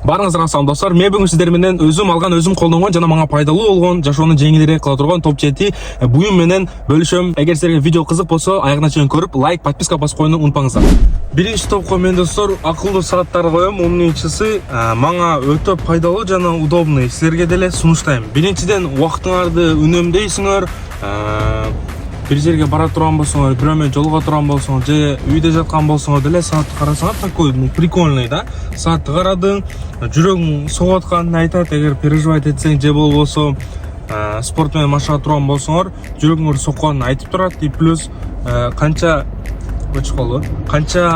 Барыңызға салам достар. Мен бүгін сіздер менен өзім алған, өзім қолданған жана мага пайдалуу болгон, жашоону жеңилирээк кыла турган топ 7 буюм менен бөлүшөм. Эгер силерге видео кызык болсо, аягына чейин көрүп, лайк, подписка басып коюуну унутпаңыздар. Биринчи топко мен достор акылдуу сааттар коем. Умничиси мага өтө пайдалуу жана удобный. Силерге деле сунуштайм. Биринчиден убактыңарды үнөмдөйсүңөр. Бир жерге бара турган болсоңор, бирөө жолго турган болсоңор, же үйдө жаткан болсоңор деле саатты карасаңар, такой прикольный да. Саатты карадың, жүрөгүң согуп атканын айтат. Эгер переживать этсең же болбосо спорт менен машыга турган болсоңор, жүрөгүңөр сокканын айтып турат. И плюс канча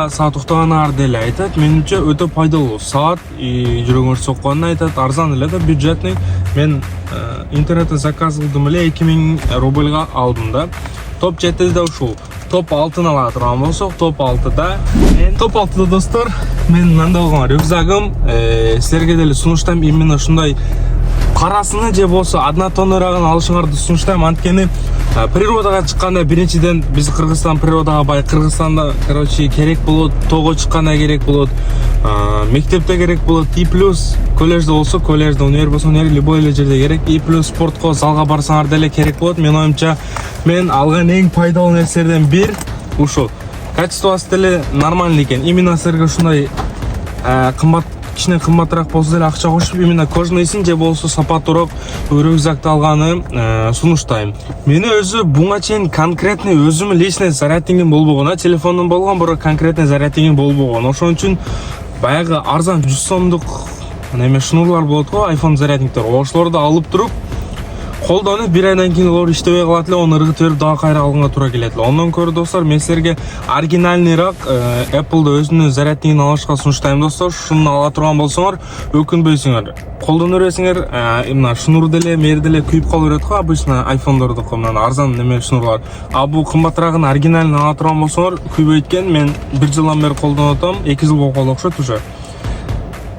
саат уктаганыңарды деле айтат. Менимче өтө пайдалуу. Саат и жүрөгүңөр сокканын айтат. Арзан эле да, бюджетный. Мен интернеттен заказ кылдым эле 2000 рубльга алдым да. Топ 7-де ушул. Топ 6-ны ала турган болсок, топ 6-да достор, мен мындай болгон рюкзагым силерге деле сунуштайм. Именно ушундай карасыны же болсо однотоннорогун алышыңарды сунуштайм. Анткени природага чыкканда биринчиден биз Кыргызстан природага бай. Кыргызстанда, керек болот, тоого чыкканда керек болот, мектепте керек болот. И плюс коллежде болсо, коллежде, универ болсо, универ, любой эле жерде керек. И плюс спортко, залга барсаңар деле керек болот. Мен оюмча, мен алган эң пайдалуу нерселерден бир ушул. Качествосы деле нормальный экен. Именно силерге ушундай кымбат, кичине кымбатыраак болсо деле акча кошуп, именно кожнойсин же болсо сапаттуураак рюкзакты алганы сунуштайм. Мени өзү буга чейин конкретный өзүм личный зарядтигим болбогон, телефондун болгон, бирок конкретный зарядтигим болбогон. Ошон үчүн баягы арзан 100 сомдук неме шнурлар болот го, iPhone зарядниктер. Ошолорду алып туруп колдонуп, бир айдан кийин олор иштебей калат эле, оны ыргытып берип дагы кайра алганга туура келет эле. Ондон көрө достор, мен силерге оригинальныйраак Apple'да өзүнүн зарядтигин алышка сунуштайм достор. Шуну ала турган болсоңор, өкүнбөйсүңөр. Колдоно бересиңер, мына шнур деле, мери деле күйүп кала берет го, обычно iPhone'дордуку, мына арзан неме шнурлар. А бул кымбатыраагын оригинальный ала турган болсоңор, күйбөйт. Мен 1 жылдан бери колдонуп атам, 2 жыл болуп калды окшойт уже.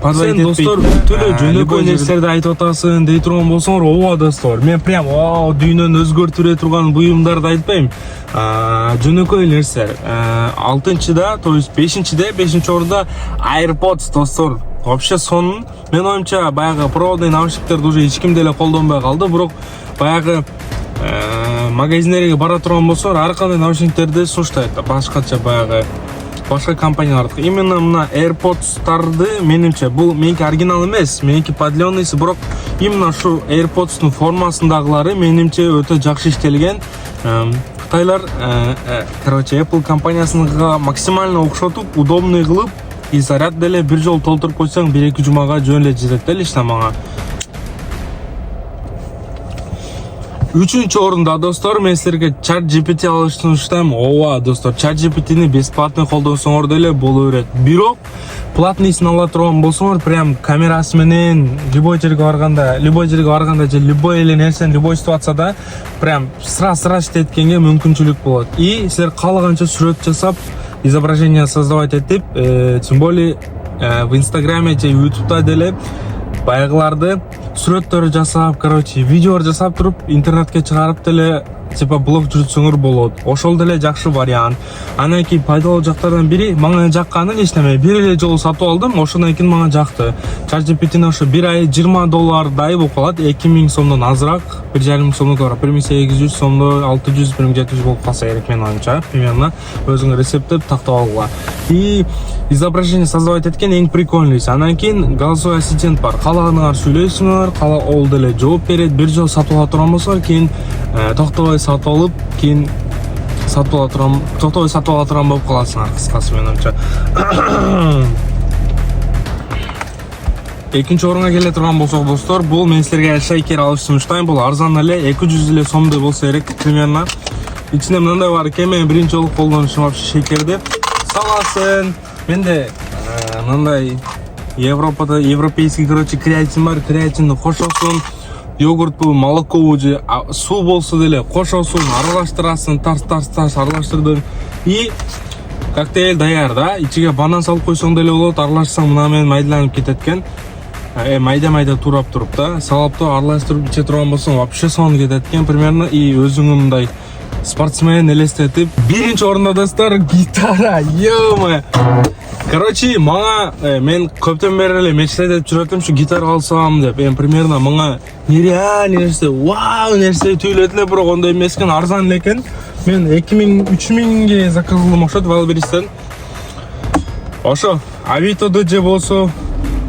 Сен достор түлө жөнөкөй нерселерди айтып атасың дей турган болсоңор, ооба достор, мен прям дүйнөнү өзгөртүрө турган буюмдарды айтпайм. Жөнөкөй нерселер. 6-да, то есть 5-чи орунда AirPods достор. Вообще сонун. Мен оюмча баягы проводный наушниктерди уже эч ким деле колдонбой калды, бирок баягы магазиндерге бара турган болсоңор, ар кандай наушниктерди сунуштайт. Башка компаниялардыкы. Именно мына AirPods'тарды менимче бул меники оригинал эмес, меники подлённыйсы, бирок именно ушу AirPods'тун формасындагылары менимче өтө жакшы иштелген. Кытайлар, Apple компаниясыныкыга максимально окшотуп, удобный кылып, и заряд деле бир жолу толтуруп койсоң 1-2 жумага жөн эле жетет эле иштамага. 3-чү орунда достор, мен силерге ChatGPT алышты сунуштайм. Ооба достор, ChatGPT'ни бесплатный колдонсоңор деле боло берет. Бирок платныйсын ала турган болсоңор, прям камерасы менен любой жерге барганда же любой эле нерсени любой ситуацияда прям сыра иштеткенге мүмкүнчүлүк болот. И силер каалаганча сүрөт жасап, изображение создавать этип, тем более в Инстаграме же Ютубта деле баягыларды сүрөттөр жасап, видеолор жасап туруп интернетке чыгарып деле типа блог жүрүтсөңөр болот. Ошол деле жакшы вариант. Анан кийин пайдалуу жактардан бири, мага жакканы эчтеме, бир эле жолу сатып алдым, ошондон кийин мага жакты. ChatGPT'ни ошо бир ай $20 болуп калат, 2000 сомдон азыраак, 1,5 сомдон бар, 1800 сомдо, 600, 1700 болуп калса керек мен оюмча, примерно өзүңөр рецепттеп тактап алгыла. И изображение создавать эткен эң прикольныйсы. Анан кийин голосовой ассистент бар. Каалаганыңар сүйлөйсүңөр, ол деле жооп берет. Бир жолу сатып ала турган болсо, кийин токтобой сатып алып, кийин токтобой сатып ала турган болуп каласыңар, кыскасы менимче. Экинчи орунга келе турган болсок достор, бул мен силерге шейкер алышты сунуштайм. Бул арзан эле, 200 эле сомдой болсо керек примерно. Ичинде мындай бар экен, мен биринчи жолу колдонушум вообще шейкерди. Саласын. Менде мындай Европада европейский, креатин бар, креатинди кошосуң. Йогурт бул, молоко бул же суу болсо деле кошосуң, аралаштырасың, тарс аралаштырдың. И коктейль даяр да. Ичиге банан салып койсоң деле болот, аралашсаң мына менен майдаланып кетет экен. Майда турап туруп да, салып да аралаштырып иче турган болсоң вообще сонун кетет экен примерно. И өзүңүн мындай спортсмен элестетип. Биринчи орунда достор, гитара. Ё-моё. Короче, мага мен көптөн бери эле мечт айтып жүрөтүм ушу гитара алсам деп. Эми примерно мага нереально нерсе, вау нерсе түйүлөт эле, бирок ондой эмес экен, арзан эле экен. Мен 2000-3000ге заказдым окшойт Валберистен. Ошо Авитодо же болсо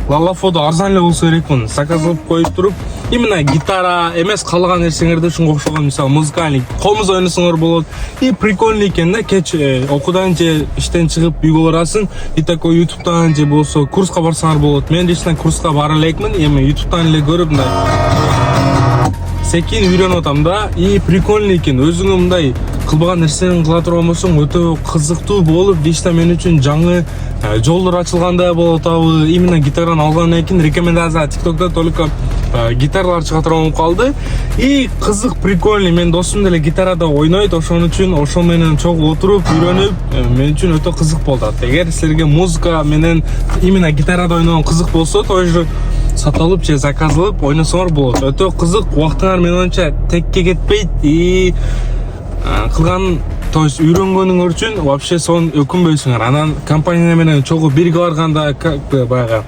Лалафодо арзан эле болсо керек муну заказ кылып коюп туруп, именно гитара эмес каалаган нерсеңерди ушунга окшогон, мисалы музыкальный комуз ойносоңор болот. И прикольный экен да, кеч окуудан же иштен чыгып үйгө барасың, и такой ютубтан же болсо курска барсаңар болот. Мен лично курска бара элекмин, эми ютубтан эле көрүп мындай секин үйрөнүп атам да. И прикольный экен, өзүңө мындай кылбаган нерсени кыла турган болсоң өтө кызыктуу болуп, лично мен үчүн жаңы жолдор ачылгандай болуп атабы. Именно гитараны алгандан кийин рекомендация тиктокто только гитаралар чыга турган болуп калды. И кызык, прикольный. Мен досум деле гитарада ойнойт, ошон үчүн ошо менен чогуу отуруп үйрөнүп, мен үчүн өтө кызык болду. Эгер силерге музыка менен именно гитарада ойногон кызык болсо, тоже сатылып же заказылып ойносоңор болот. Өтө кызык, убактыңар менин оюмча текке кетпейт. И кылган, то есть үйрөнгөнүңөр үчүн вообще сон өкүнбөйсүңөр. Анан компания менен чогуу бирге барганда, баягы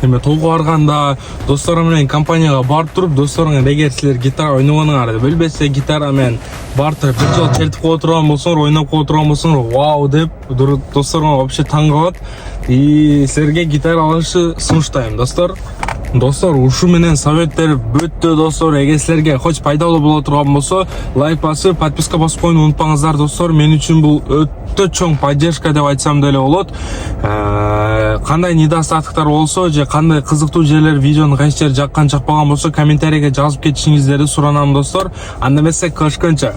эме толго барганда, достору менен компанияга барып туруп, досторуңар эгер силер гитара ойногонуңарды билбесе, гитара менен барып туруп бир жол чертип кое турган болсоңор, ойноп кое турган болсоңор, вау деп досторуңар вообще таң калат. И силерге гитара алышты сунуштайм, достор. Достор, ушу менен совет берип бүттү, достор. Эгер силерге хоч пайдалуу боло турган болсо, лайк басып, подписка басып коюуну унутпаңыздар, достор. Мен үчүн бул өтө чоң поддержка деп айтсам деле болот. Кандай недостатоктор болсо же кандай кызыктуу жерлер, видеону кайсы жер жаккан жакпаган болсо, комментарийге жазып кетишиңиздерди суранам, достор. Анда эмесе, көрүшкөнчө.